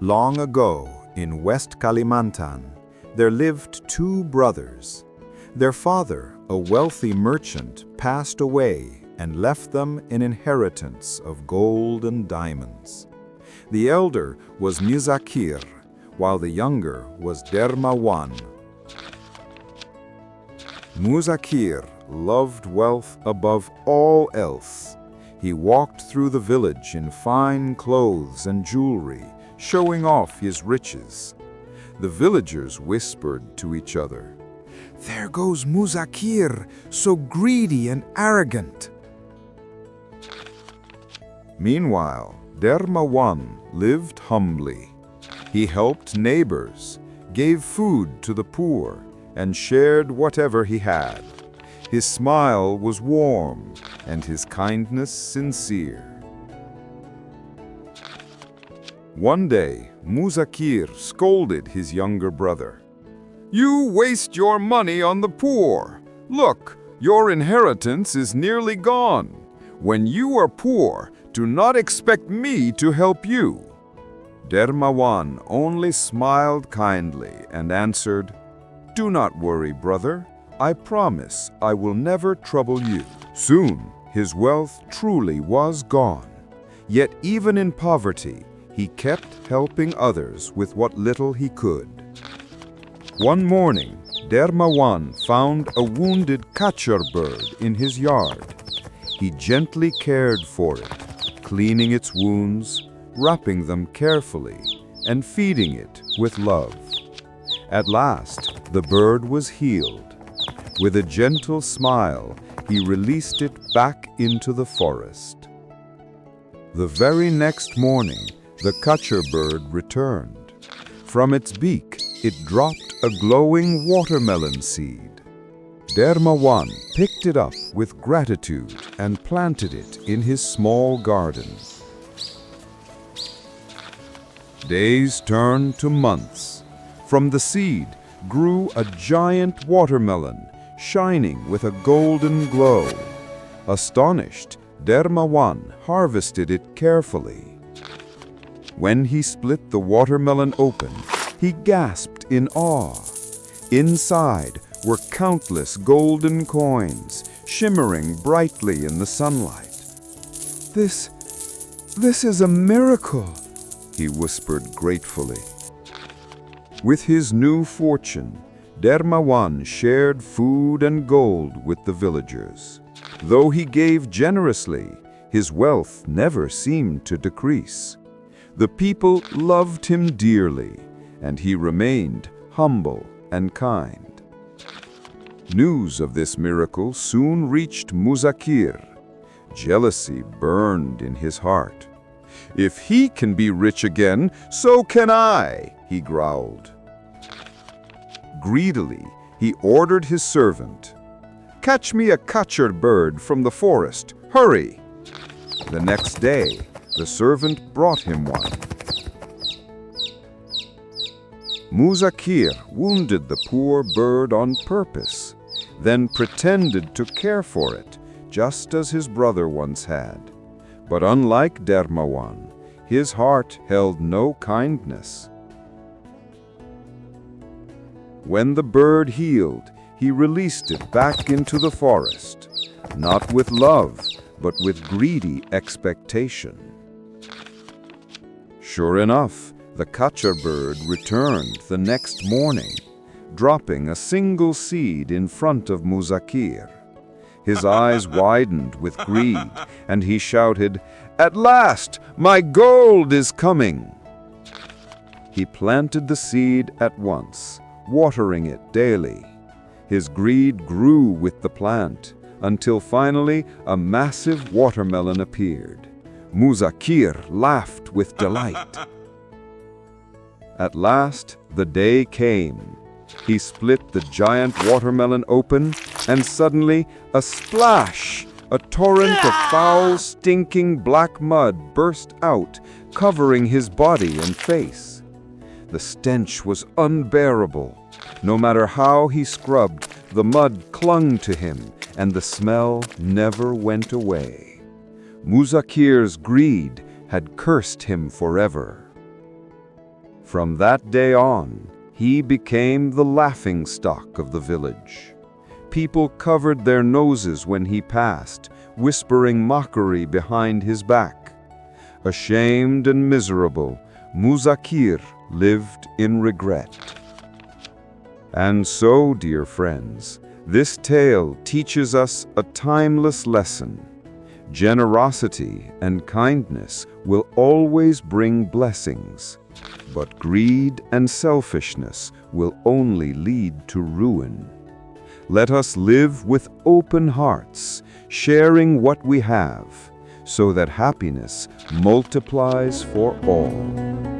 Long ago, in West Kalimantan, there lived two brothers. Their father, a wealthy merchant, passed away and left them an inheritance of gold and diamonds. The elder was Muzakir, while the younger was Dermawan. Muzakir loved wealth above all else. He walked through the village in fine clothes and jewelry, showing off his riches. The villagers whispered to each other, "There goes Muzakir, so greedy and arrogant." Meanwhile, Dermawan lived humbly. He helped neighbors, gave food to the poor, and shared whatever he had. His smile was warm, and his kindness sincere. One day, Muzakir scolded his younger brother. "You waste your money on the poor. Look, your inheritance is nearly gone. When you are poor, do not expect me to help you." Dermawan only smiled kindly and answered, "Do not worry, brother. I promise I will never trouble you." Soon, his wealth truly was gone. Yet even in poverty, he kept helping others with what little he could. One morning, Dermawan found a wounded kachar bird in his yard. He gently cared for it, cleaning its wounds, wrapping them carefully, and feeding it with love. At last, the bird was healed. With a gentle smile, he released it back into the forest. The very next morning, the kachar bird returned. From its beak, it dropped a glowing watermelon seed. Dermawan picked it up with gratitude and planted it in his small garden. Days turned to months. From the seed grew a giant watermelon, shining with a golden glow. Astonished, Dermawan harvested it carefully. When he split the watermelon open, he gasped in awe. Inside were countless golden coins, shimmering brightly in the sunlight. This is a miracle," he whispered gratefully. With his new fortune, Dermawan shared food and gold with the villagers. Though he gave generously, his wealth never seemed to decrease. The people loved him dearly, and he remained humble and kind. News of this miracle soon reached Muzakir. Jealousy burned in his heart. "If he can be rich again, so can I," he growled. Greedily, he ordered his servant, "Catch me a kachar bird from the forest. Hurry!" The next day, the servant brought him one. Muzakir wounded the poor bird on purpose, then pretended to care for it, just as his brother once had. But unlike Dermawan, his heart held no kindness. When the bird healed, he released it back into the forest, not with love, but with greedy expectation. Sure enough, the kachar bird returned the next morning, dropping a single seed in front of Muzakir. His eyes widened with greed, and he shouted, "At last, my gold is coming!" He planted the seed at once, watering it daily. His greed grew with the plant, until finally a massive watermelon appeared. Muzakir laughed with delight. At last, the day came. He split the giant watermelon open, and suddenly, a splash! A torrent of foul, stinking black mud burst out, covering his body and face. The stench was unbearable. No matter how he scrubbed, the mud clung to him, and the smell never went away. Muzakir's greed had cursed him forever. From that day on, he became the laughingstock of the village. People covered their noses when he passed, whispering mockery behind his back. Ashamed and miserable, Muzakir lived in regret. And so, dear friends, this tale teaches us a timeless lesson. Generosity and kindness will always bring blessings, but greed and selfishness will only lead to ruin. Let us live with open hearts, sharing what we have, so that happiness multiplies for all.